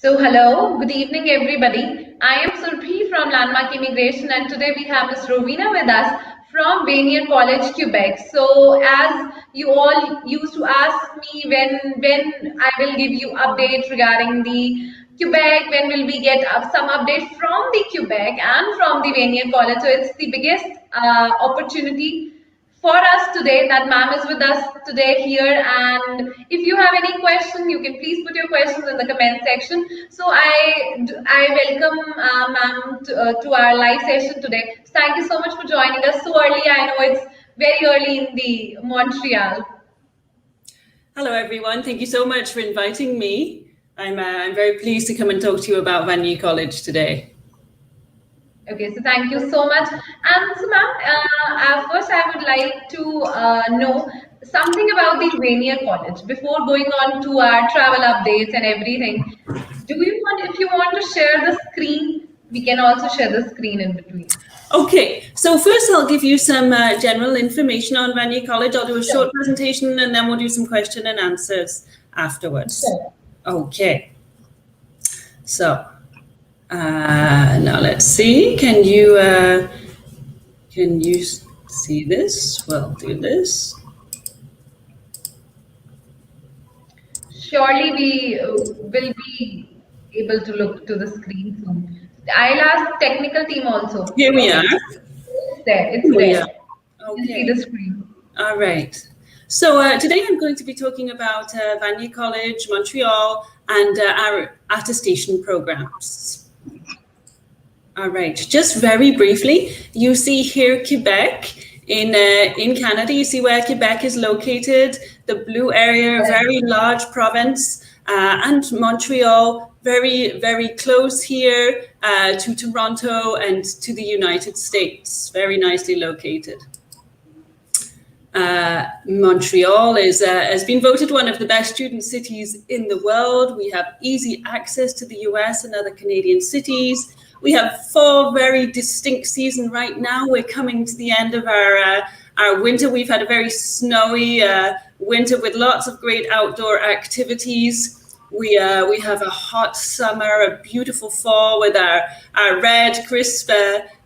Hello, good evening, everybody. I am Surbhi from Landmark Immigration, and today we have Ms. Rovina with us from Vanier College, Quebec. As you all used to ask me when I will give you updates regarding the Quebec, when will we get some updates from the Quebec and from the Vanier College? So it's the biggest opportunity for us today that ma'am is with us today here, and if you have any question you can please put your questions in the comment section. I welcome ma'am to our live session today. So thank you so much for joining us so early. I know it's very early in the Montreal. Hello everyone, thank you so much for inviting me. I'm very pleased to come and talk to you about Vanier College today. Okay, so thank you so much. And so, ma'am, first I would like to know something about the Vanier College before going on to our travel updates and everything. If you want to share the screen, we can also share the screen in between. Okay, so first I'll give you some general information on Vanier College. I'll do a short presentation and then we'll do some question and answers afterwards. Sure. Okay, so now let's see. Can you see this? We'll do this. Surely we will be able to look to the screen soon. I'll ask technical team also. Here we are. It's there. It's there. Okay. You can see the screen. All right. So today I'm going to be talking about Vanier College, Montreal, and our attestation programs. All right. Just very briefly, you see here Quebec in Canada. You see where Quebec is located, the blue area, a very large province, and Montreal, very, very close here to Toronto and to the United States, very nicely located. Montreal has been voted one of the best student cities in the world. We have easy access to the US and other Canadian cities. We have 4 very distinct seasons right now. We're coming to the end of our winter. We've had a very snowy winter with lots of great outdoor activities. We have a hot summer, a beautiful fall with our red, crisp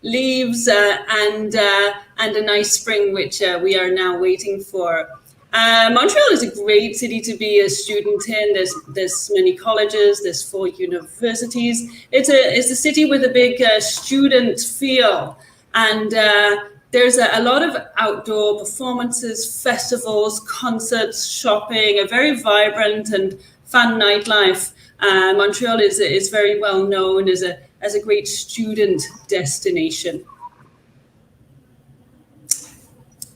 leaves and a nice spring, which we are now waiting for. Montreal is a great city to be a student in. There's many colleges, there's 4 universities. It's a city with a big student feel, and there's a lot of outdoor performances, festivals, concerts, shopping, a very vibrant and fun nightlife. Montreal is very well known as a great student destination.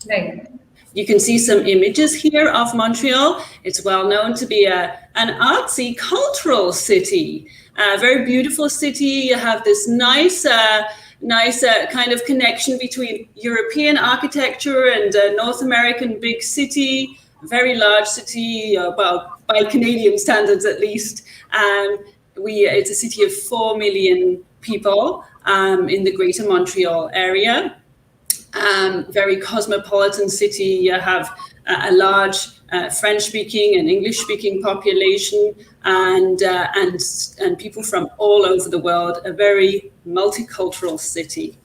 Right. You can see some images here of Montreal. It's well known to be an artsy, cultural city, a very beautiful city. You have this nice kind of connection between European architecture and North American big city, very large city, well, by Canadian standards at least. It's a city of 4 million people in the greater Montreal area. Very cosmopolitan city. You have a large French-speaking and English-speaking population, and people from all over the world. A very multicultural city.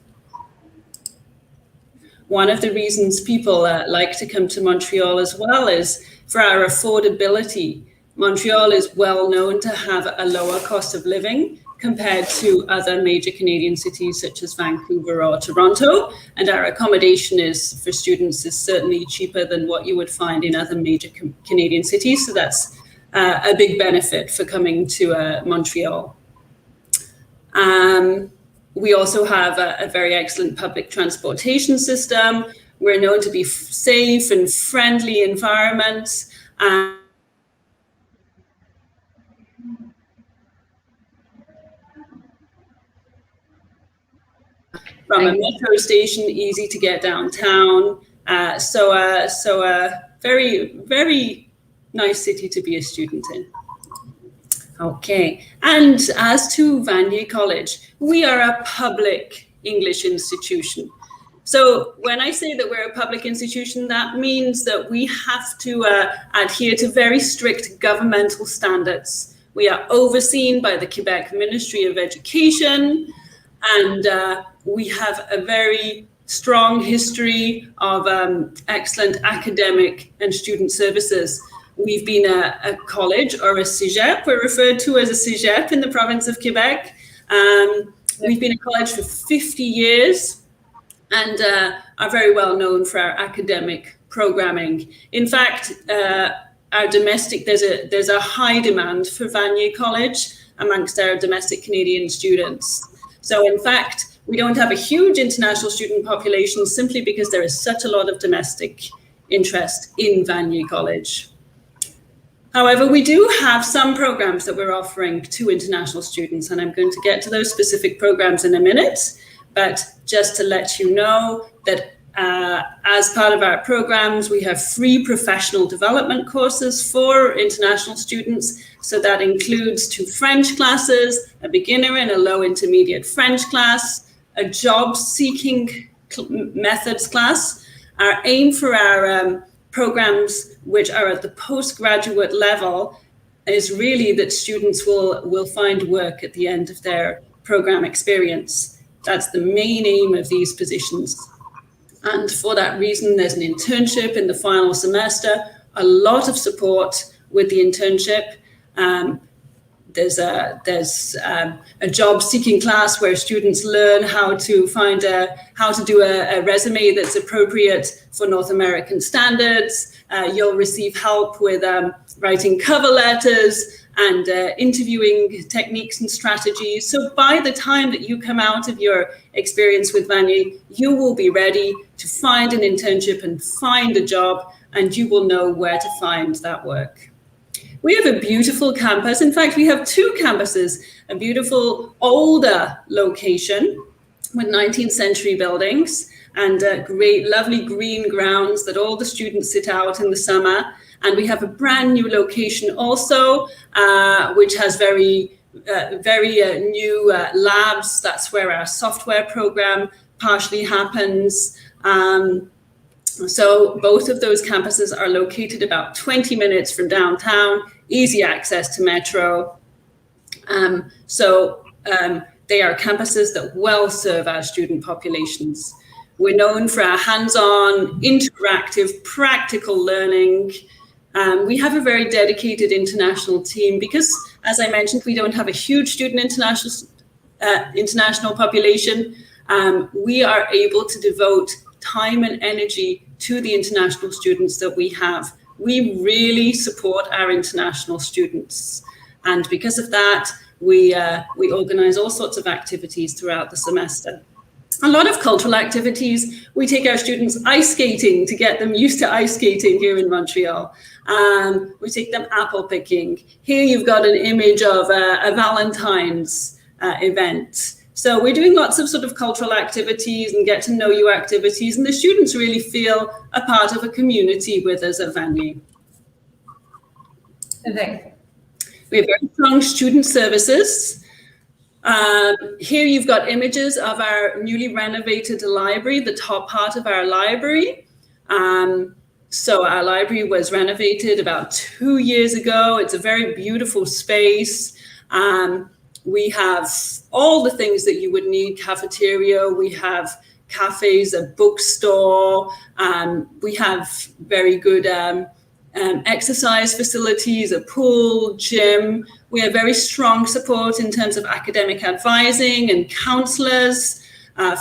One of the reasons people like to come to Montreal as well is for our affordability. Montreal is well known to have a lower cost of living compared to other major Canadian cities such as Vancouver or Toronto. And our accommodation for students is certainly cheaper than what you would find in other major Canadian cities. So that's a big benefit for coming to Montreal. We also have a very excellent public transportation system. We're known to be safe and friendly environments. From a metro station, easy to get downtown. So a very, very nice city to be a student in. Okay, and as to Vanier College, we are a public English institution. So when I say that we're a public institution, that means that we have to adhere to very strict governmental standards. We are overseen by the Quebec Ministry of Education, and we have a very strong history of excellent academic and student services. We've been a college, or a cégep. We're referred to as a cégep in the province of Quebec. We've been a college for 50 years and are very well known for our academic programming. In fact, our domestic, there's a high demand for Vanier College amongst our domestic Canadian students. So in fact, we don't have a huge international student population simply because there is such a lot of domestic interest in Vanier College. However, we do have some programs that we're offering to international students, and I'm going to get to those specific programs in a minute. But just to let you know that as part of our programs, we have free professional development courses for international students. So that includes 2 French classes, a beginner and a low intermediate French class, a job seeking methods class. Our aim for our programs which are at the postgraduate level is really that students will find work at the end of their program experience. That's the main aim of these positions. And for that reason, there's an internship in the final semester, a lot of support with the internship. There's a job seeking class where students learn how to do a resume that's appropriate for North American standards. You'll receive help with writing cover letters and interviewing techniques and strategies. So by the time that you come out of your experience with Vanier, you will be ready to find an internship and find a job, and you will know where to find that work. We have a beautiful campus. In fact, we have 2 campuses, a beautiful older location with 19th century buildings and great, lovely green grounds that all the students sit out in the summer. And we have a brand new location also, which has very new labs. That's where our software program partially happens. So both of those campuses are located about 20 minutes from downtown, easy access to metro. They are campuses that well serve our student populations. We're known for our hands-on, interactive, practical learning. We have a very dedicated international team because, as I mentioned, we don't have a huge student international population. We are able to devote time and energy to the international students that we have. We really support our international students. And because of that, we organize all sorts of activities throughout the semester. A lot of cultural activities. We take our students ice skating to get them used to ice skating here in Montreal. We take them apple picking. Here you've got an image of a Valentine's event. So we're doing lots of sort of cultural activities and get to know you activities, and the students really feel a part of a community with us at Vanier. Right. We have very strong student services. Here you've got images of our newly renovated library, the top part of our library. So our library was renovated about 2 years ago. It's a very beautiful space. We have all the things that you would need: cafeteria, we have cafes, a bookstore, we have very good exercise facilities, a pool, gym. We have very strong support in terms of academic advising and counselors,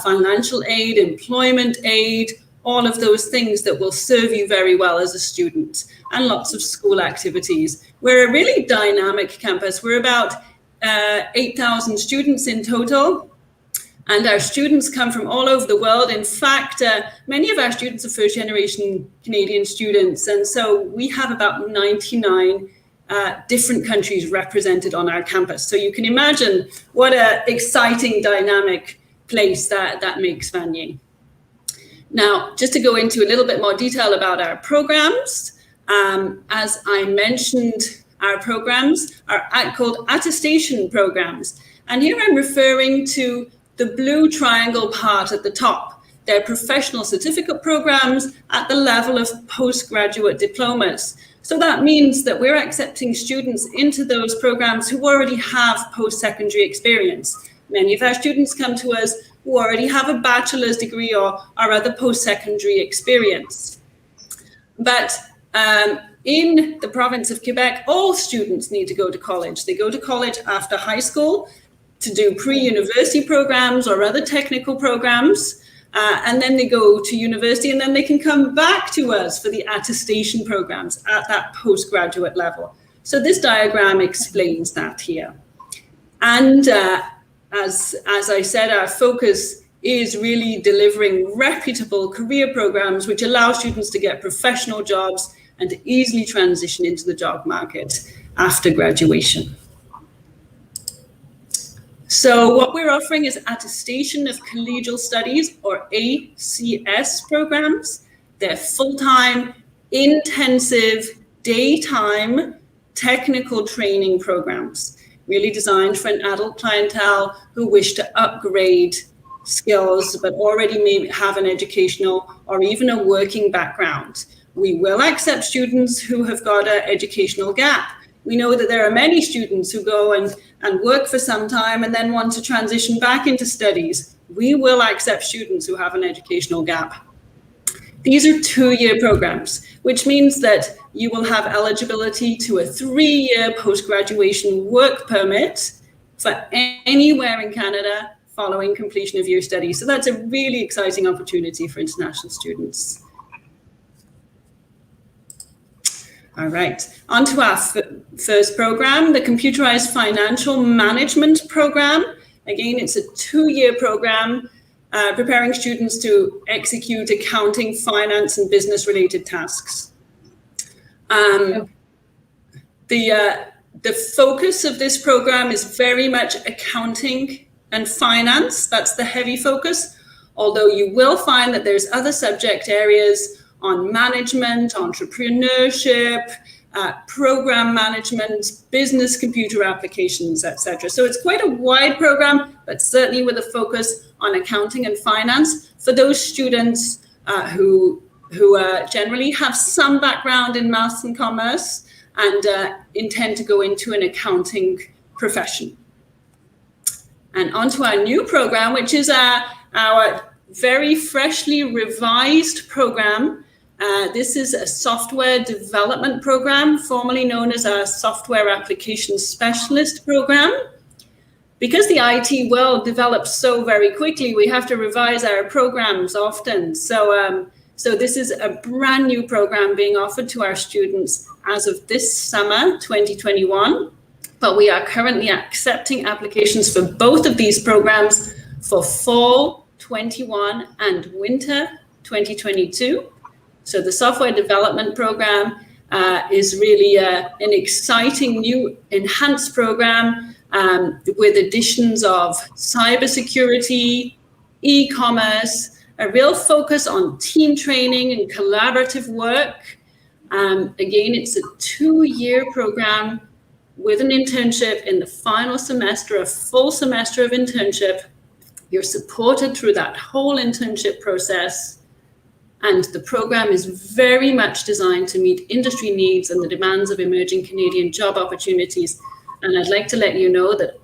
financial aid, employment aid, all of those things that will serve you very well as a student, and lots of school activities. We're a really dynamic campus. We're about 8,000 students in total, and our students come from all over the world. In fact, many of our students are first-generation Canadian students, and so we have about 99 different countries represented on our campus. So you can imagine what an exciting, dynamic place that makes Vanier. Now, just to go into a little bit more detail about our programs, as I mentioned, our programs are called attestation programs. And here I'm referring to the blue triangle part at the top. They're professional certificate programs at the level of postgraduate diplomas. So that means that we're accepting students into those programs who already have post-secondary experience. Many of our students come to us who already have a bachelor's degree or other post-secondary experience. But in the province of Quebec, all students need to go to college. They go to college after high school to do pre-university programs or other technical programs. And then they go to university, and then they can come back to us for the attestation programs at that postgraduate level. So this diagram explains that here. And as I said, our focus is really delivering reputable career programs which allow students to get professional jobs and to easily transition into the job market after graduation. So what we're offering is attestation of collegial studies, or ACS programs. They're full-time, intensive, daytime technical training programs, really designed for an adult clientele who wish to upgrade skills but already may have an educational or even a working background. We will accept students who have got an educational gap. We know that there are many students who go and work for some time and then want to transition back into studies. We will accept students who have an educational gap. These are 2-year programs, which means that you will have eligibility to a 3-year post-graduation work permit for anywhere in Canada following completion of your studies. So that's a really exciting opportunity for international students. All right, on to our first program, the Computerized Financial Management Program. Again, it's a 2-year program preparing students to execute accounting, finance, and business-related tasks. The focus of this program is very much accounting and finance. That's the heavy focus, although you will find that there's other subject areas on management, entrepreneurship, program management, business computer applications, etc. So it's quite a wide program, but certainly with a focus on accounting and finance for those students who generally have some background in maths and commerce and intend to go into an accounting profession. And onto our new program, which is our very freshly revised program. This is a software development program, formerly known as a software application specialist program. Because the IT world develops so very quickly, we have to revise our programs often. So this is a brand new program being offered to our students as of this summer, 2021. But we are currently accepting applications for both of these programs for fall 21 and winter 2022. So the software development program is really an exciting new enhanced program with additions of cybersecurity, e-commerce, a real focus on team training and collaborative work. Again, it's a 2-year program with an internship in the final semester, a full semester of internship. You're supported through that whole internship process. And the program is very much designed to meet industry needs and the demands of emerging Canadian job opportunities. And I'd like to let you know that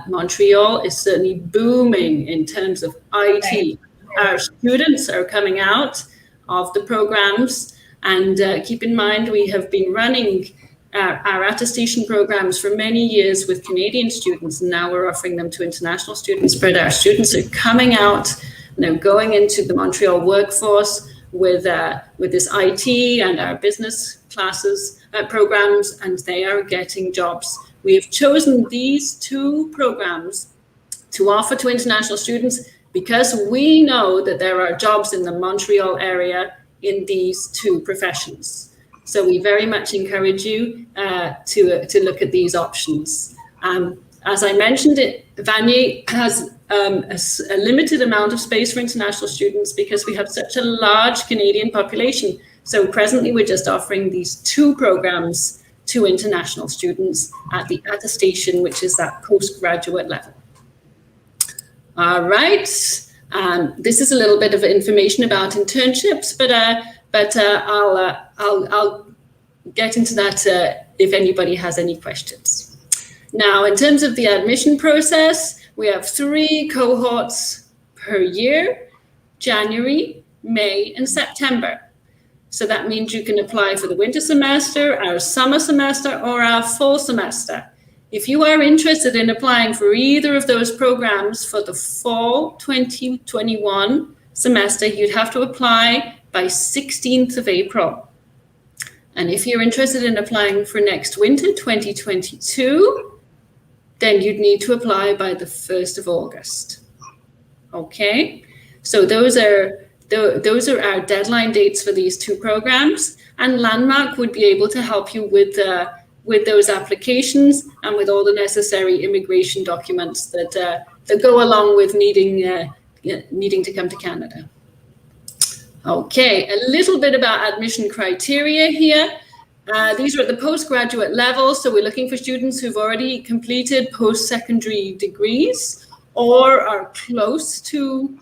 Montreal is certainly booming in terms of IT. Our students are coming out of the programs, and keep in mind we have been running our attestation programs for many years with Canadian students, and now we're offering them to international students. But our students are coming out, now going into the Montreal workforce with this IT and our business classes programs, and they are getting jobs. We have chosen these 2 programs to offer to international students because we know that there are jobs in the Montreal area in these 2 professions. So we very much encourage you to look at these options. As I mentioned, Vanier has a limited amount of space for international students because we have such a large Canadian population. So presently we're just offering these 2 programs to international students at the attestation, which is that postgraduate level. All right, this is a little bit of information about internships, but I'll get into that if anybody has any questions. Now, in terms of the admission process, we have 3 cohorts per year: January, May, and September. So that means you can apply for the winter semester, our summer semester, or our fall semester. If you are interested in applying for either of those programs for the fall 2021 semester, you'd have to apply by 16th of April. And if you're interested in applying for next winter 2022, then you'd need to apply by the 1st of August. Okay, so those are our deadline dates for these 2 programs, and Landmark would be able to help you with those applications and with all the necessary immigration documents that go along with needing to come to Canada. Okay, a little bit about admission criteria here. These are at the postgraduate level, so we're looking for students who've already completed post-secondary degrees or are close to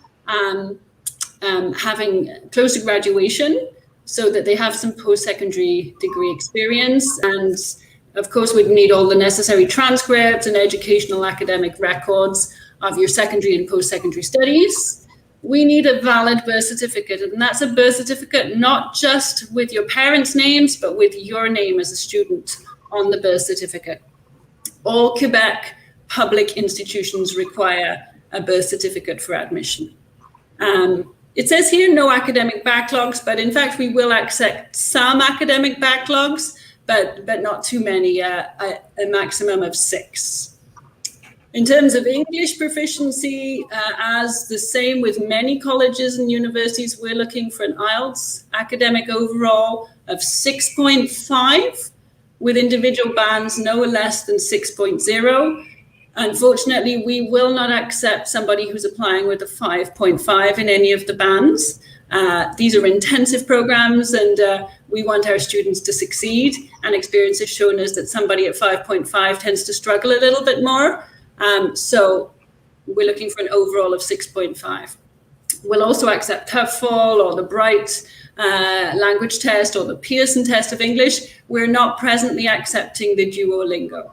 having close to graduation, so that they have some post-secondary degree experience. And of course, we'd need all the necessary transcripts and educational academic records of your secondary and post-secondary studies. We need a valid birth certificate, and that's a birth certificate not just with your parents' names, but with your name as a student on the birth certificate. All Quebec public institutions require a birth certificate for admission. It says here no academic backlogs, but in fact we will accept some academic backlogs, but not too many, a maximum of 6. In terms of English proficiency, as the same with many colleges and universities, we're looking for an IELTS academic overall of 6.5, with individual bands no less than 6.0. Unfortunately, we will not accept somebody who's applying with a 5.5 in any of the bands. These are intensive programs, and we want our students to succeed, and experience has shown us that somebody at 5.5 tends to struggle a little bit more. So we're looking for an overall of 6.5. We'll also accept TOEFL or the Bright language test or the Pearson test of English. We're not presently accepting the Duolingo.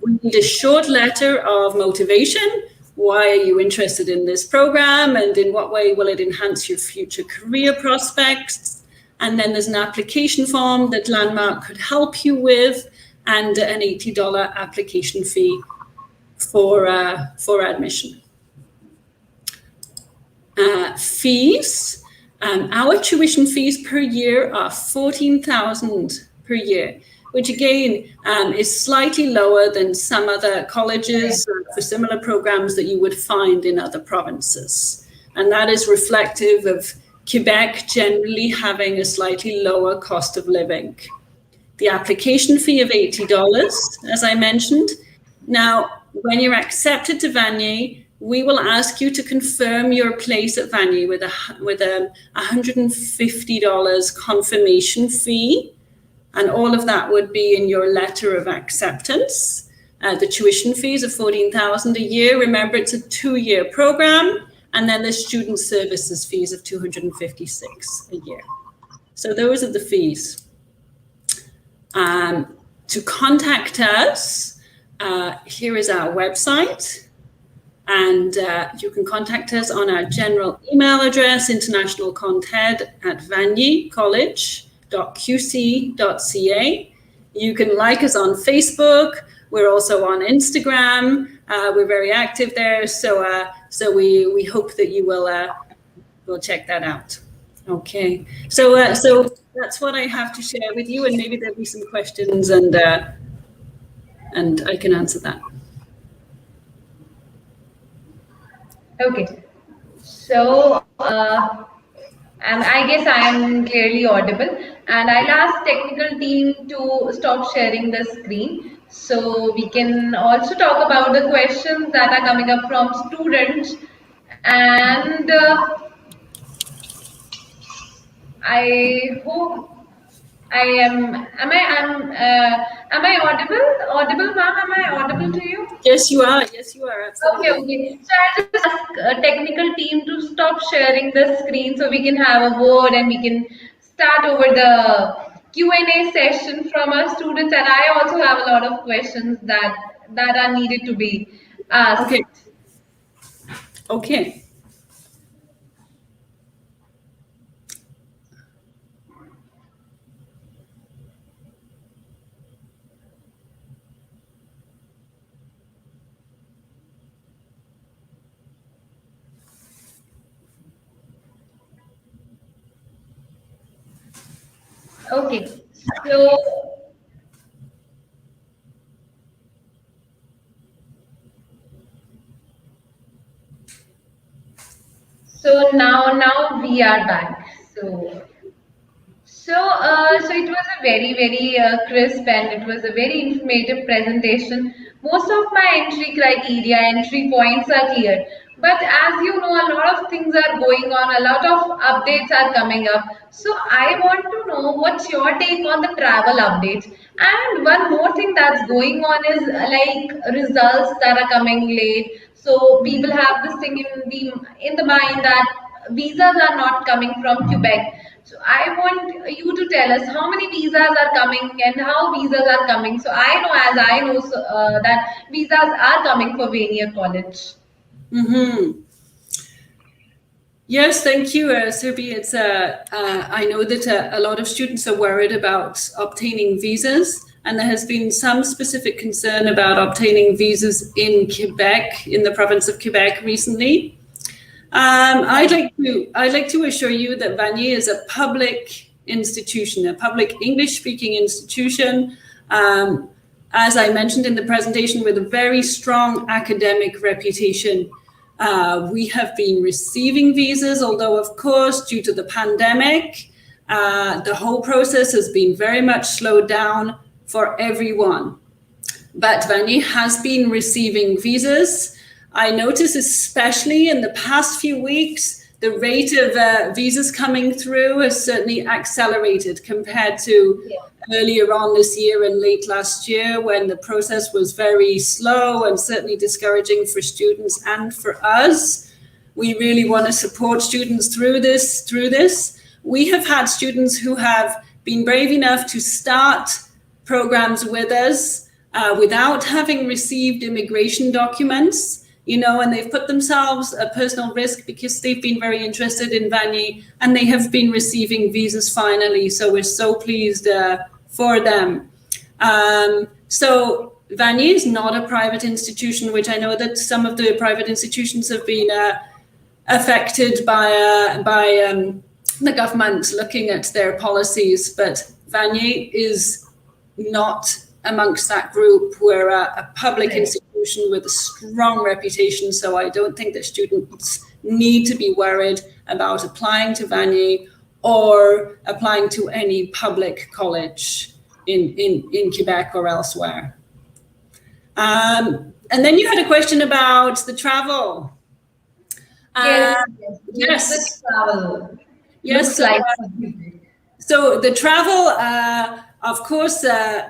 We need a short letter of motivation. Why are you interested in this program, and in what way will it enhance your future career prospects? And then there's an application form that Landmark could help you with, and an $80 application fee for admission. Fees. Our tuition fees per year are $14,000 per year, which again is slightly lower than some other colleges for similar programs that you would find in other provinces. And that is reflective of Quebec generally having a slightly lower cost of living. The application fee of $80, as I mentioned. Now, when you're accepted to Vanier, we will ask you to confirm your place at Vanier with a $150 confirmation fee. And all of that would be in your letter of acceptance. The tuition fees are $14,000 a year. Remember, it's a 2-year program. And then the student services fees of $256 a year. So those are the fees. To contact us, here is our website. And you can contact us on our general email address, internationalconted@vanier.qc.ca. You can like us on Facebook. We're also on Instagram. We're very active there. So we hope that you will check that out. Okay. So that's what I have to share with you, and maybe there'll be some questions, and I can answer that. Okay. So, and I guess I am clearly audible. And I'll ask technical team to stop sharing the screen, so we can also talk about the questions that are coming up from students. And I hope I am. Am I audible? Audible, ma'am? Am I audible to you? Yes, you are. Yes, you are. Absolutely. Okay. So I'll just ask a technical team to stop sharing the screen so we can have a word and we can start over the Q&A session from our students, and I also have a lot of questions that are needed to be asked. Okay. Okay. Okay, so now we are back. So it was a very crisp and it was a very informative presentation. Most of my entry criteria, entry points are clear. But as you know, a lot of things are going on, a lot of updates are coming up. So I want to know what's your take on the travel updates. And one more thing that's going on is like results that are coming late. So people have this thing in the mind that visas are not coming from Quebec. So I want you to tell us how many visas are coming and how visas are coming. So I know, as I know, that visas are coming for Vanier College. Mm-hmm. Yes, thank you, Subi. I know that a lot of students are worried about obtaining visas, and there has been some specific concern about obtaining visas in Quebec, in the province of Quebec recently. I'd like to assure you that Vanier is a public institution, a public English-speaking institution. As I mentioned in the presentation, with a very strong academic reputation. We have been receiving visas, although, of course, due to the pandemic, the whole process has been very much slowed down for everyone. But Vanier has been receiving visas. I notice, especially in the past few weeks, the rate of visas coming through has certainly accelerated compared to earlier on this year and late last year, when the process was very slow and certainly discouraging for students and for us. We really want to support students through this. We have had students who have been brave enough to start programs with us without having received immigration documents, and they've put themselves at personal risk because they've been very interested in Vanier, and they have been receiving visas finally. So we're so pleased for them. So Vanier is not a private institution, which I know that some of the private institutions have been affected by the government looking at their policies, but Vanier is not amongst that group. We're a public institution with a strong reputation, so I don't think that students need to be worried about applying to Vanier or applying to any public college in Quebec or elsewhere. And then you had a question about the travel. Yes. The travel. Yes. So the travel, of course,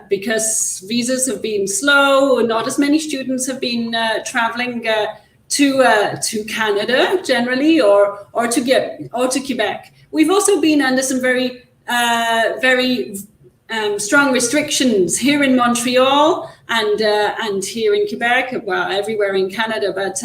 because visas have been slow, not as many students have been traveling to Canada generally, or to Quebec. We've also been under some very strong restrictions here in Montreal and here in Quebec, well, everywhere in Canada, but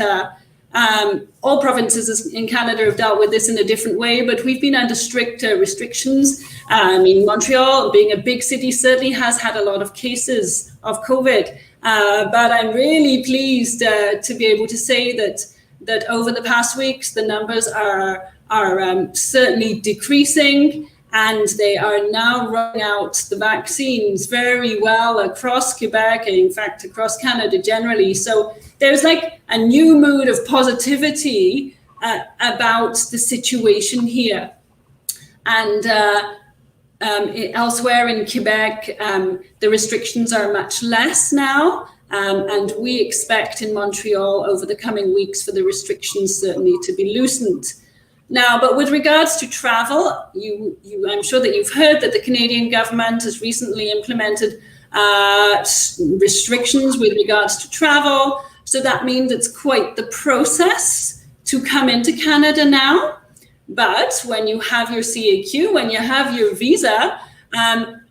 all provinces in Canada have dealt with this in a different way, but we've been under strict restrictions. Montreal, being a big city, certainly has had a lot of cases of COVID, but I'm really pleased to be able to say that over the past weeks, the numbers are certainly decreasing, and they are now rolling out the vaccines very well across Quebec and in fact across Canada generally. So there's like a new mood of positivity about the situation here. And elsewhere in Quebec, the restrictions are much less now. And we expect in Montreal over the coming weeks for the restrictions certainly to be loosened. Now, but with regards to travel, I'm sure that you've heard that the Canadian government has recently implemented restrictions with regards to travel. So that means it's quite the process to come into Canada now. But when you have your CAQ, when you have your visa,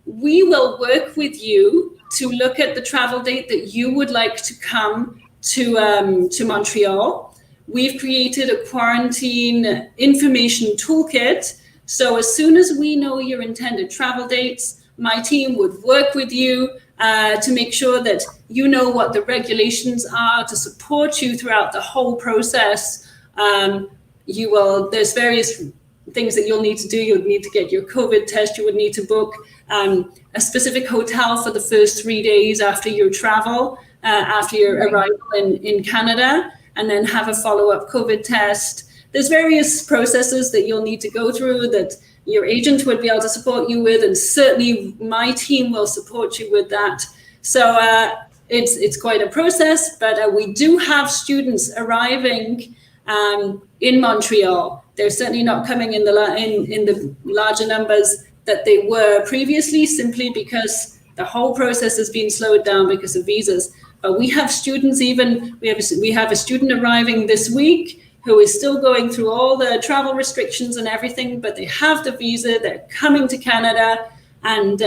we will work with you to look at the travel date that you would like to come to Montreal. We've created a quarantine information toolkit. So as soon as we know your intended travel dates, my team would work with you to make sure that you know what the regulations are to support you throughout the whole process. There's various things that you'll need to do. You'll need to get your COVID test. You would need to book a specific hotel for the first 3 days after your travel, after your arrival in Canada, and then have a follow-up COVID test. There's various processes that you'll need to go through that your agent would be able to support you with, and certainly my team will support you with that. So it's quite a process, but we do have students arriving in Montreal. They're certainly not coming in the larger numbers that they were previously, simply because the whole process has been slowed down because of visas. But we have students, we have a student arriving this week who is still going through all the travel restrictions and everything, but they have the visa, they're coming to Canada, and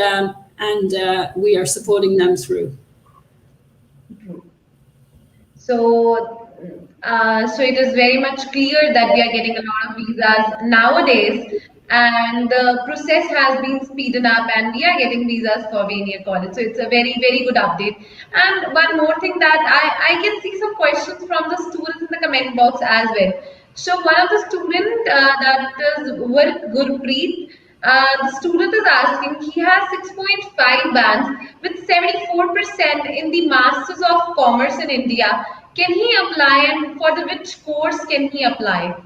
we are supporting them through. So it is very much clear that we are getting a lot of visas nowadays, and the process has been speeded up, and we are getting visas for Vanier College. So it's a very, very good update. And one more thing that I can see some questions from the students in the comment box as well. So one of the student that is Gurpreet, the student is asking, he has 6.5 bands with 74% in the Masters of Commerce in India. Can he apply, and for which course can he apply?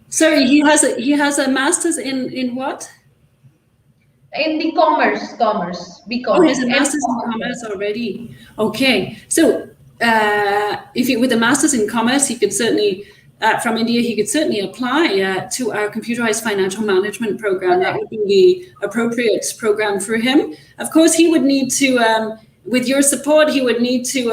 Sorry, he has a master's in what? In the commerce, BCom. Oh, he has a master's in commerce already. Okay, so with a master's in commerce, he could certainly from India, he could certainly apply to our computerized financial management program. That would be the appropriate program for him. Of course, he would need to, with your support, he would need to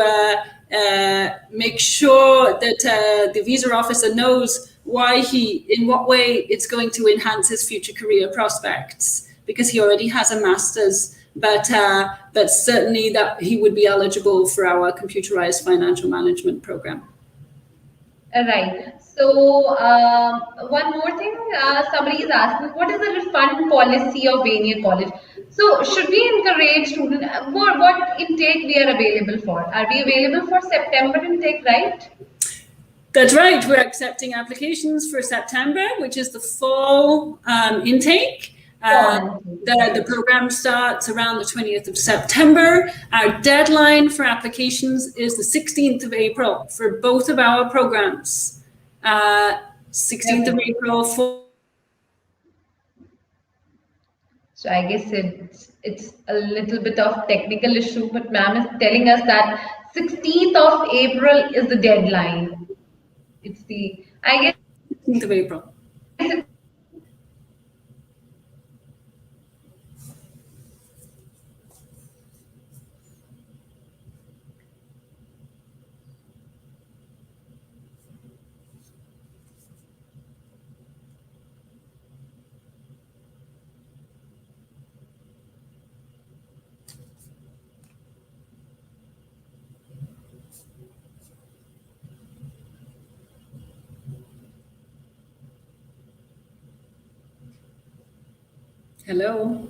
make sure that the visa officer knows in what way it's going to enhance his future career prospects, because he already has a master's, but certainly that he would be eligible for our computerized financial management program. Right. So one more thing, somebody is asking, what is the refund policy of Vanier College? So should we encourage students? What intake we are available for? Are we available for September intake, right? That's right. We're accepting applications for September, which is the fall intake. The program starts around the 20th of September. Our deadline for applications is the 16th of April for both of our programs. 16th of April for. So I guess it's a little bit of technical issue, but ma'am is telling us that 16th of April is the deadline. It's the, I guess, 16th of April. Hello.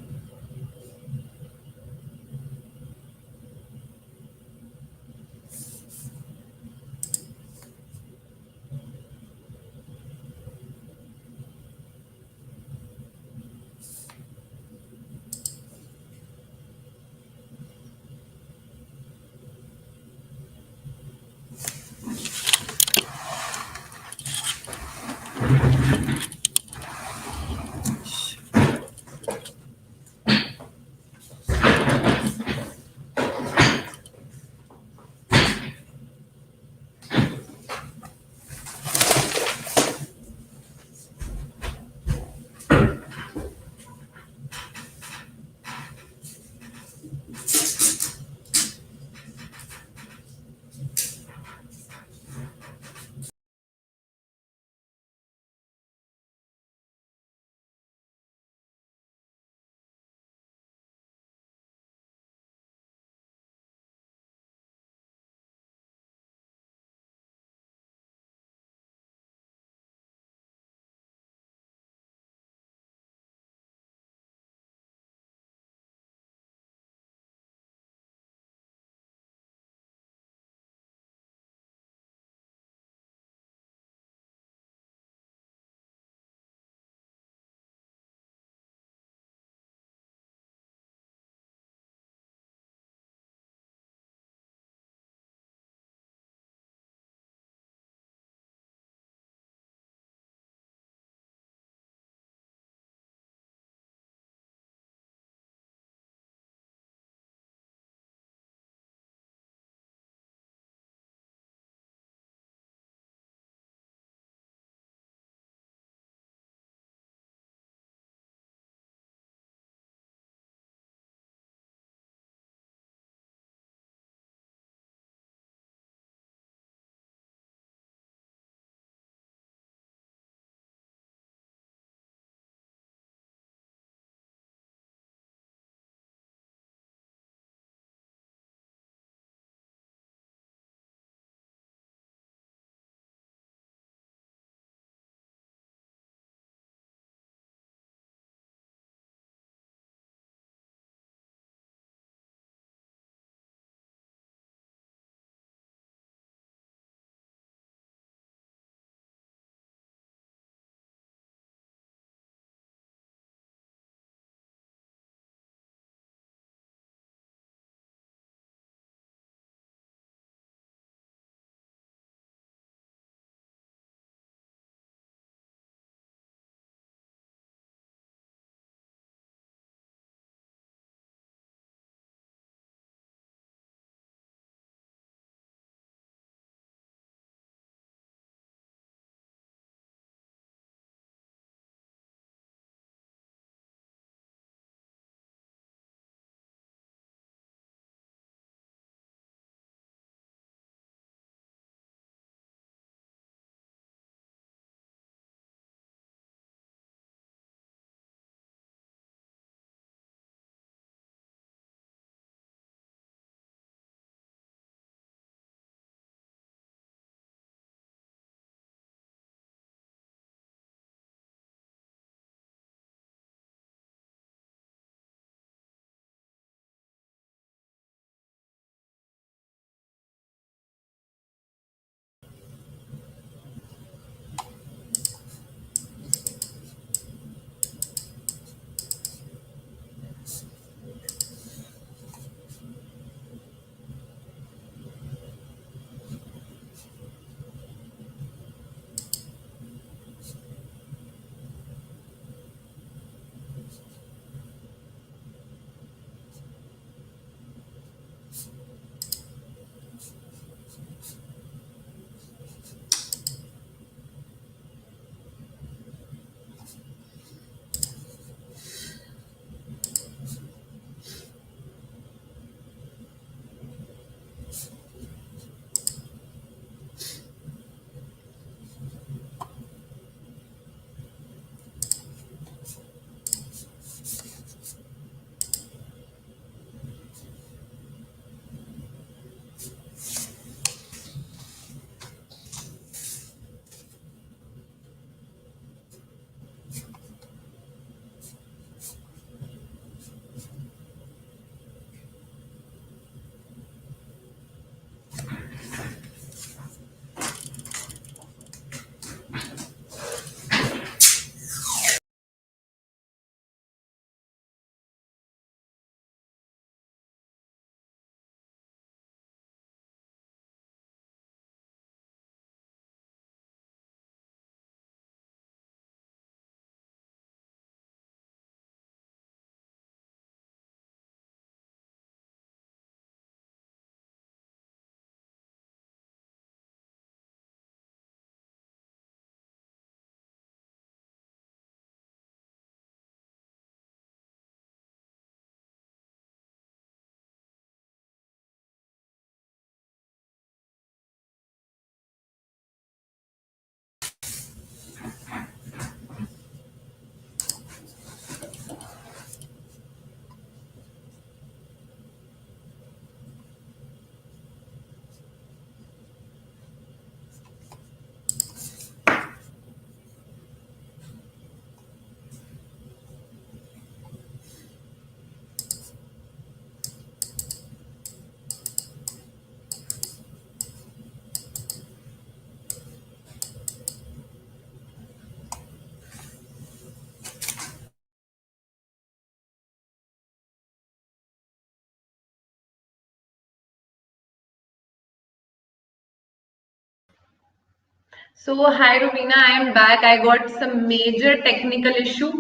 So, hi Rovina, I am back. I got some major technical issue.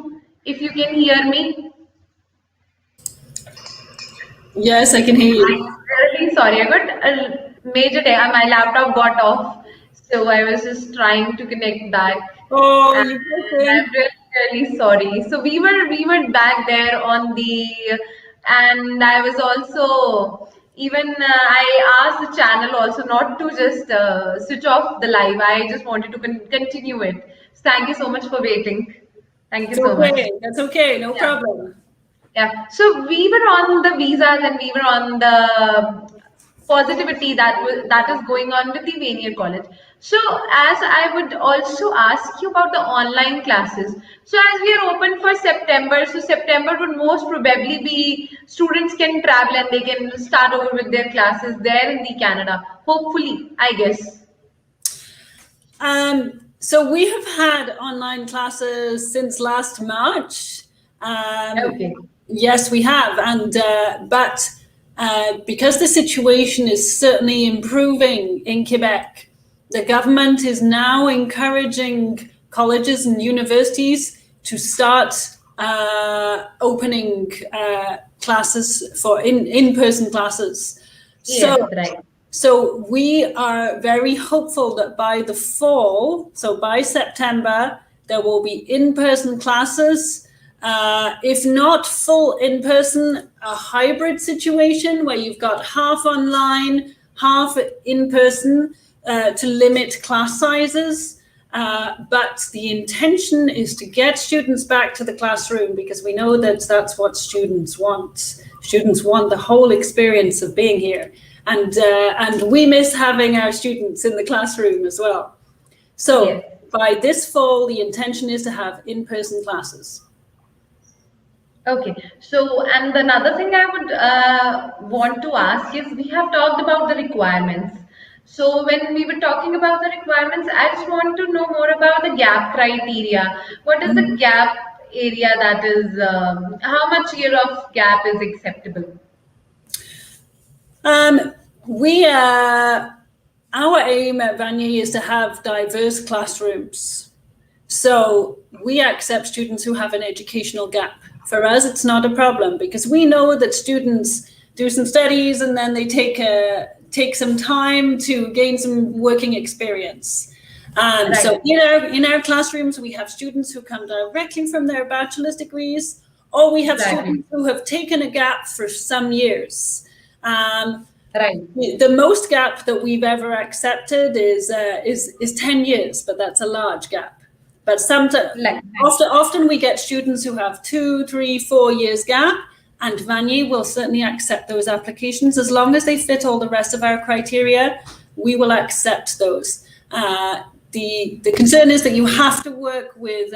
If you can hear me, Yes, I can hear I'm you. really sorry. I got a major my laptop got off, so I was just trying to connect back, Oh, and you broken. I'm really sorry. So we were back there on the, and I was also even I asked the channel also not to just switch off the live. I just wanted to continue it. So thank you so much for waiting. Thank you It's so much. okay. That's okay. No Yeah. problem. Yeah, so we were on the visas and we were on the positivity that is going on with the Vanier College. So as I would also ask you about the online classes. So as we are open for September, so September would most probably be students can travel and they can start over with their classes there in the Canada. Hopefully, I guess. So we have had online classes since last March. Um, Okay. yes, we have, and but because the situation is certainly improving in Quebec, the government is now encouraging colleges and universities to start opening classes for in-person classes. Yes, So right. so we are very hopeful that by the fall, so by September, there will be in-person classes. If not full in-person, a hybrid situation where you've got half online, half in-person to limit class sizes. But the intention is to get students back to the classroom because we know that that's what students want. Students want the whole experience of being here. And we miss having our students in the classroom as well. So Yes. by this fall, the intention is to have in-person classes. Okay, so and another thing I would want to ask is we have talked about the requirements. So when we were talking about the requirements, I just want to know more about the gap criteria. What is the gap area that is, how much year of gap is acceptable? Um, we our aim at Vanier is to have diverse classrooms. So we accept students who have an educational gap. For us, it's not a problem because we know that students do some studies and then they take some time to gain some working experience. So Right, in our classrooms, we have students who come directly from their bachelor's degrees, or we have exactly. students who have taken a gap for some years. Um, Right, the most gap that we've ever accepted is 10 years, but that's a large gap. But sometimes, right. often we get students who have 2, 3, 4 years gap, and Vanier will certainly accept those applications as long as they fit all the rest of our criteria. We will accept those. The concern is that you have to work with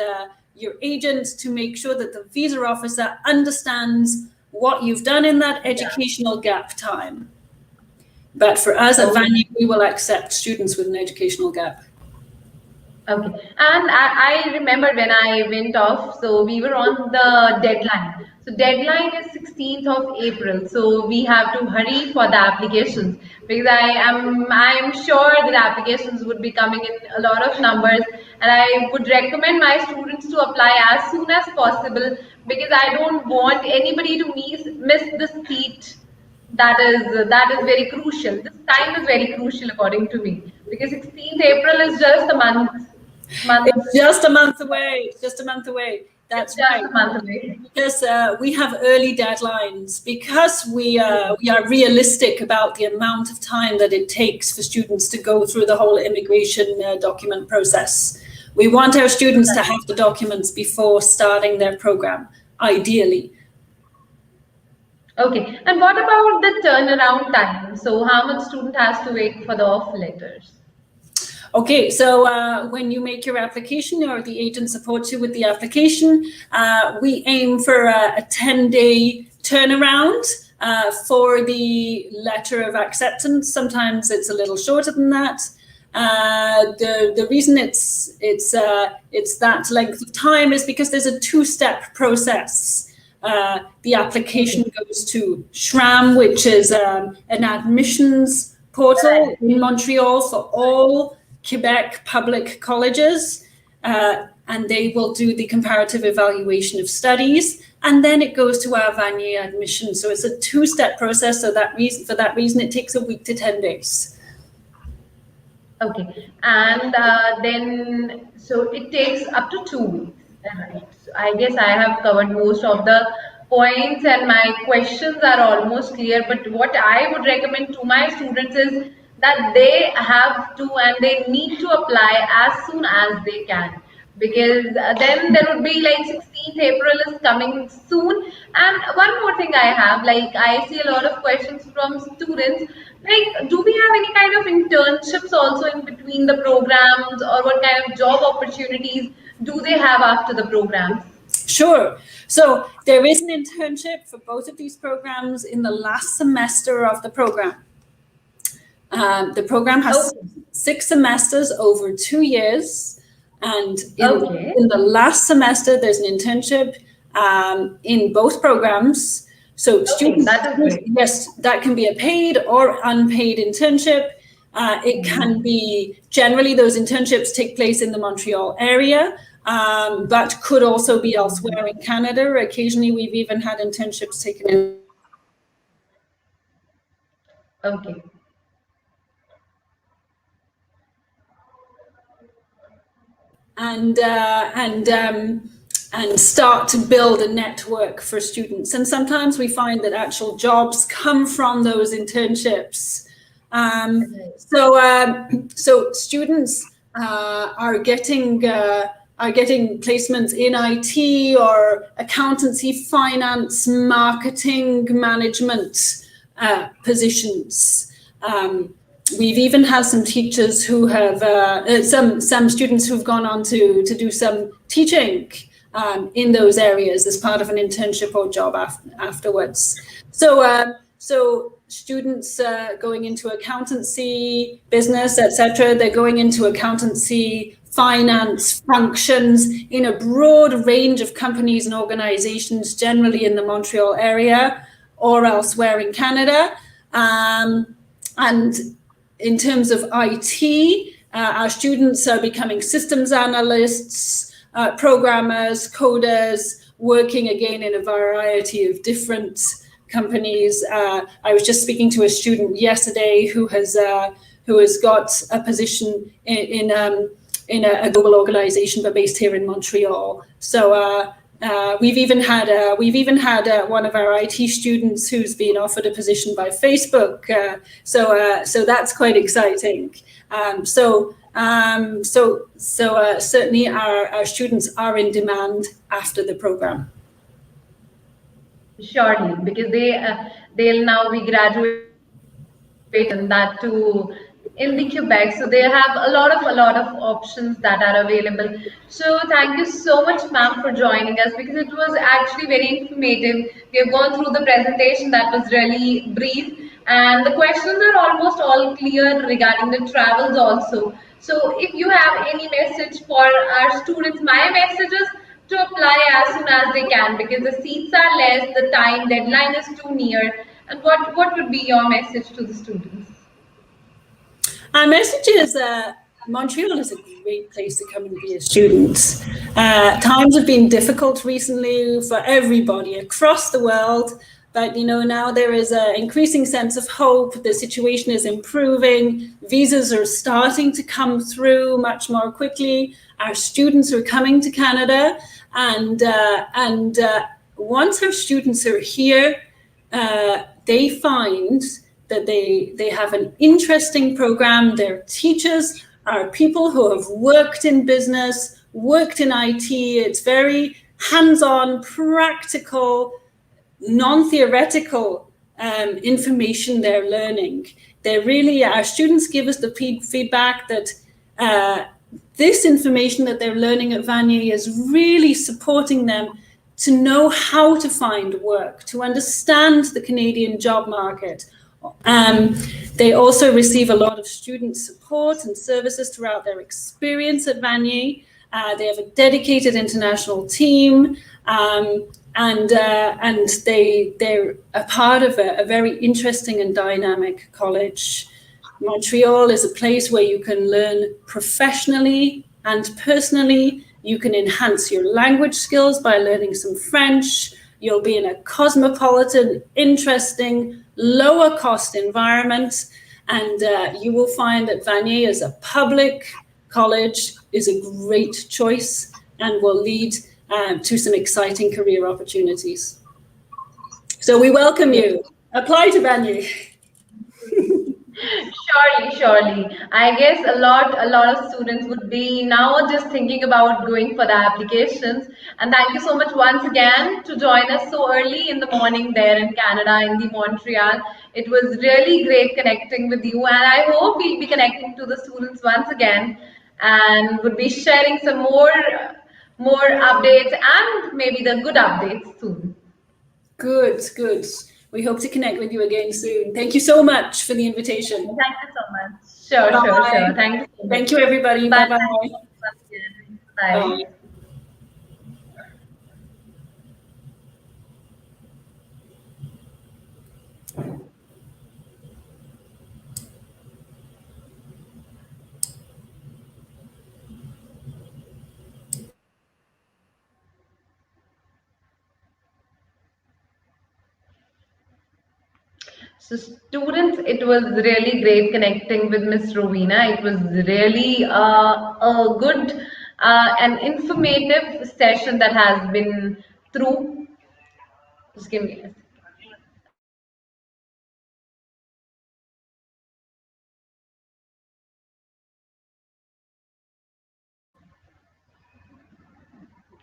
your agent to make sure that the visa officer understands what you've done in that Yeah. educational gap time. But for us at Oh. Vanier, we will accept students with an educational gap. Okay. And I remember when I went off, so we were on the deadline. So deadline is 16th of April. So we have to hurry for the applications because I am sure that applications would be coming in a lot of numbers, and I would recommend my students to apply as soon as possible because I don't want anybody to miss the seat. That is very crucial. This time is very crucial according to me because 16th April is just a month. It's just a month away. It's just a month away. It's That's just right. a month away. Because we have early deadlines, because we are realistic about the amount of time that it takes for students to go through the whole immigration document process. We want our students to have the documents before starting their program, ideally. Okay. And what about the turnaround time? So how much student has to wait for the offer letters? Okay, so when you make your application or the agent supports you with the application, we aim for a 10-day turnaround for the letter of acceptance. Sometimes it's a little shorter than that. The reason it's that length of time is because there's a two-step process. The application goes to SHRAM, which is an admissions portal Right. in Montreal for all Quebec public colleges, and they will do the comparative evaluation of studies, and then it goes to our vanier admission. So it's a two-step process. So for that reason, it takes a week to 10 days. Okay, and then so it takes up to 2 weeks. Right. So I guess I have covered most of the points, and my questions are almost clear. But what I would recommend to my students is that they have to and they need to apply as soon as they can, because then there would be like 16th April is coming soon. And one more thing I have, like I see a lot of questions from students, like do we have any kind of internships also in between the programs, or what kind of job opportunities do they have after the programs? Sure. So there is an internship for both of these programs in the last semester of the program. The program has 6 semesters over 2 years, and in the last semester there's an internship in both programs. So students, yes, that can be a paid or unpaid internship. It can be, generally those internships take place in the Montreal area, but could also be elsewhere in Canada. Occasionally we've even had internships taken in. Okay. And start to build a network for students. And sometimes we find that actual jobs come from those internships. So students are getting placements in IT or accountancy, finance, marketing, management positions. We've even had some teachers who have, some students who've gone on to do some teaching in those areas as part of an internship or job afterwards. So students going into accountancy, business, etc., they're going into accountancy, finance functions in a broad range of companies and organizations, generally in the Montreal area or elsewhere in Canada. And in terms of IT, our students are becoming systems analysts, programmers, coders, working again in a variety of different companies. I was just speaking to a student yesterday who has got a position in a global organization, but based here in Montreal. So we've even had one of our IT students who's been offered a position by Facebook. So that's quite exciting. Certainly our students are in demand after the program. Surely, because they'll now be graduating, and that too in the Quebec, so they have a lot of options that are available. So thank you so much, ma'am, for joining us, because it was actually very informative. We have gone through the presentation that was really brief, and the questions are almost all clear regarding the travels also. So if you have any message for our students, my message is to apply as soon as they can, because the seats are less, the time deadline is too near. And what would be your message to the students? Our message is Montreal is a great place to come and be a student. Times have been difficult recently for everybody across the world, but now there is an increasing sense of hope. The situation is improving. Visas are starting to come through much more quickly. Our students are coming to Canada, and once our students are here, they find that they have an interesting program. Their teachers are people who have worked in business, worked in IT. It's very hands-on, practical, non-theoretical information they're learning. Our students give us the feedback that this information that they're learning at Vanier is really supporting them to know how to find work, to understand the Canadian job market. They also receive a lot of student support and services throughout their experience at Vanier. They have a dedicated international team, and they're a part of a very interesting and dynamic college. Montreal is a place where you can learn professionally and personally. You can enhance your language skills by learning some French. You'll be in a cosmopolitan, interesting, lower cost environment. And you will find that Vanier as a public college is a great choice and will lead to some exciting career opportunities. So we welcome you. Apply to Vanier. Surely. I guess a lot of students would be now just thinking about going for the applications. And thank you so much once again to join us so early in the morning there in Canada, in the Montreal. It was really great connecting with you, and I hope we'll be connecting to the students once again and would be sharing some more updates and maybe the good updates soon. Good. We hope to connect with you again soon. Thank you so much for the invitation. Thank you so much. Sure. Thank you so much. Thank you, everybody. Bye. Bye-bye. Bye. Bye. So students, it was really great connecting with Miss Rowena. It was really a good and informative session that has been through. Just give me a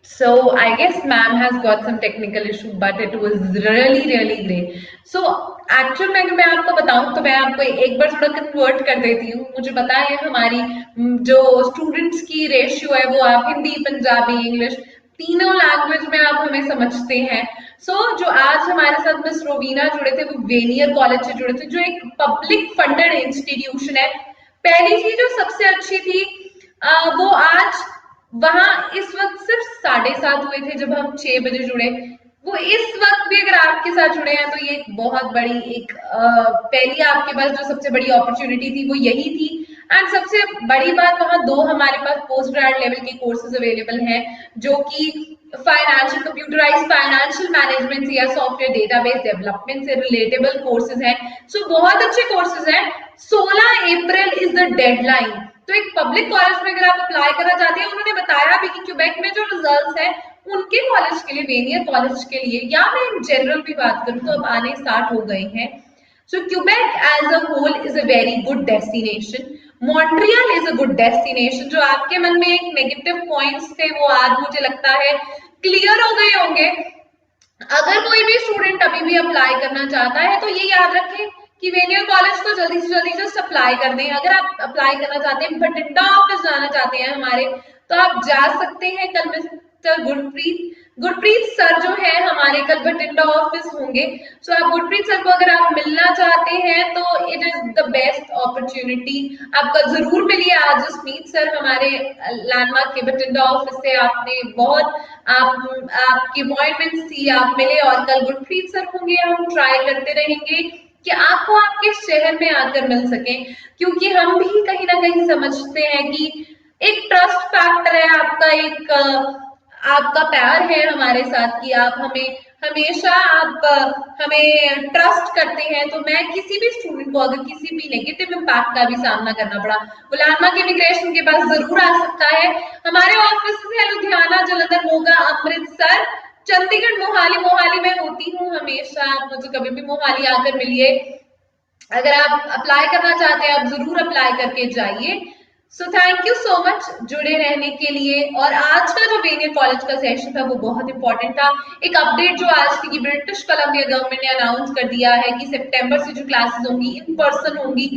So I guess ma'am has got some technical issue, but it was really great. So actual में अगर मैं आपको बताऊं तो मैं आपको एक बार थोड़ा कन्वर्ट कर देती हूँ. मुझे पता है हमारी जो स्टूडेंट्स की रेशियो है वो आप हिंदी, पंजाबी, इंग्लिश तीनों लैंग्वेज में आप हमें समझते हैं. जो आज हमारे साथ मिस रोवीना जुड़े थे वो वेनियर कॉलेज से जुड़े थे, जो एक पब्लिक फंडेड इंस्टीट्यूशन है. पहली चीज जो सबसे अच्छी थी वो आज वहां इस वक्त सिर्फ 7:30 हुए थे जब हम 6 बजे जुड़े. वो इस वक्त भी अगर आपके साथ जुड़े हैं तो ये एक बहुत बड़ी एक पहली आपके पास जो सबसे बड़ी अपॉर्चुनिटी थी वो यही थी. एंड सबसे बड़ी बात वहां 2 हमारे पास पोस्ट ग्रेड लेवल के कोर्सेज अवेलेबल हैं जो कि फाइनेंशियल कंप्यूटराइज फाइनेंशियल मैनेजमेंट या सॉफ्टवेयर डेटाबेस डेवलपमेंट से रिलेटेबल कोर्सेज हैं. सो बहुत अच्छे कोर्सेज हैं. 16 अप्रैल इज द डेडलाइन. तो एक पब्लिक कॉलेज में अगर आप अप्लाई करना चाहते हैं, उन्होंने बताया भी कि क्यूबेक में जो रिजल्ट्स हैं उनके कॉलेज के लिए, वेनियर कॉलेज के लिए, या मैं इन जनरल भी बात करूं तो अब आने स्टार्ट हो गए हैं. So Quebec as a whole is a very good destination. Montreal is a good destination. जो आपके मन में एक नेगेटिव पॉइंट्स थे वो आज मुझे लगता है क्लियर हो गए होंगे. अगर कोई भी स्टूडेंट अभी भी अप्लाई करना चाहता है तो ये याद रखें कि वेनियर कॉलेज को जल्दी से जल्दी जस्ट अप्लाई कर दें. अगर आप अप्लाई करना चाहते हैं, बठिंडा ऑफिस जाना चाहते हैं हमारे, तो आप जा सकते हैं. कल मिस्टर गुरप्रीत सर जो है हमारे कल बठिंडा ऑफिस होंगे. सो आप गुरप्रीत सर को अगर आप मिलना चाहते हैं तो it is the best opportunity. आपका जरूर मिलिए. आज जसमीत सर हमारे लैंडमार्क के बठिंडा ऑफिस से आपने बहुत आपकी अपॉइंटमेंट थी, आप मिले. और कल गुरप्रीत सर होंगे. हम ट्राई करते रहेंगे कि आपको आपके शहर में आकर मिल सके, क्योंकि हम भी कहीं ना कहीं समझते हैं कि एक ट्रस्ट फैक्टर है आपका, एक आपका प्यार है हमारे साथ कि आप हमें हमेशा आप हमें ट्रस्ट करते हैं. तो मैं किसी भी स्टूडेंट को अगर किसी भी नेगेटिव इम्पैक्ट का भी सामना करना पड़ा, वो लैंडमार्क इमिग्रेशन के पास जरूर आ सकता है. हमारे ऑफिस है लुधियाना, जलंधर, मोगा, अमृतसर, चंडीगढ़, मोहाली में होती हूँ हमेशा. आप मुझे कभी भी मोहाली आकर मिलिए. अगर आप अप्लाई करना चाहते हैं आप जरूर अप्लाई करके जाइए. सो थैंक यू सो मच जुड़े रहने के लिए. और आज का जो वेनियर कॉलेज का सेशन था वो बहुत इंपॉर्टेंट था. एक अपडेट जो आज थी कि ब्रिटिश कोलंबिया गवर्नमेंट ने अनाउंस कर दिया है कि सितंबर से जो क्लासेस होंगी इन पर्सन होंगी,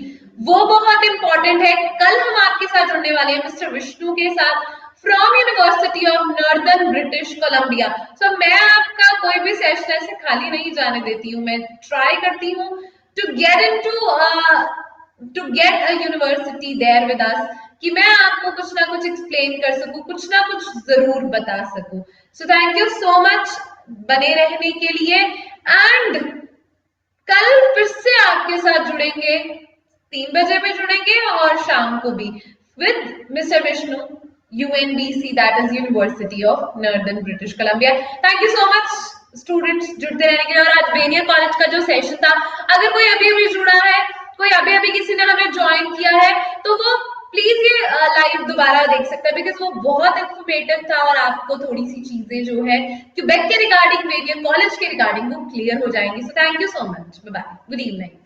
वो बहुत इंपॉर्टेंट है. कल हम आपके साथ जुड़ने वाले हैं मिस्टर विष्णु के साथ from University of Northern British Columbia. So मैं आपका कोई भी सेशन ऐसे खाली नहीं जाने देती हूँ. मैं ट्राई करती हूँ to get a university there with us, कि मैं आपको कुछ ना कुछ एक्सप्लेन कर सकूं, कुछ ना कुछ जरूर बता सकूं. सो थैंक यू सो मच बने रहने के लिए. एंड कल फिर से आपके साथ जुड़ेंगे 3 बजे पे जुड़ेंगे और शाम को भी with mister Vishnu, UNBC, that is university of Northern British Colombia. Thank you so much students जुड़ते रहने के लिए। और आज वेनियर कॉलेज का जो सेशन था, अगर कोई अभी अभी जुड़ा है, कोई अभी अभी किसी ने हमें ज्वाइन किया है, तो वो प्लीज ये लाइव दोबारा देख सकता है, बिकॉज वो बहुत इंफॉर्मेटिव था और आपको थोड़ी सी चीजें जो है क्यूबेक के रिगार्डिंग, वेनियर कॉलेज के रिगार्डिंग वो क्लियर हो जाएंगी। So thank you so much, bye bye, good evening.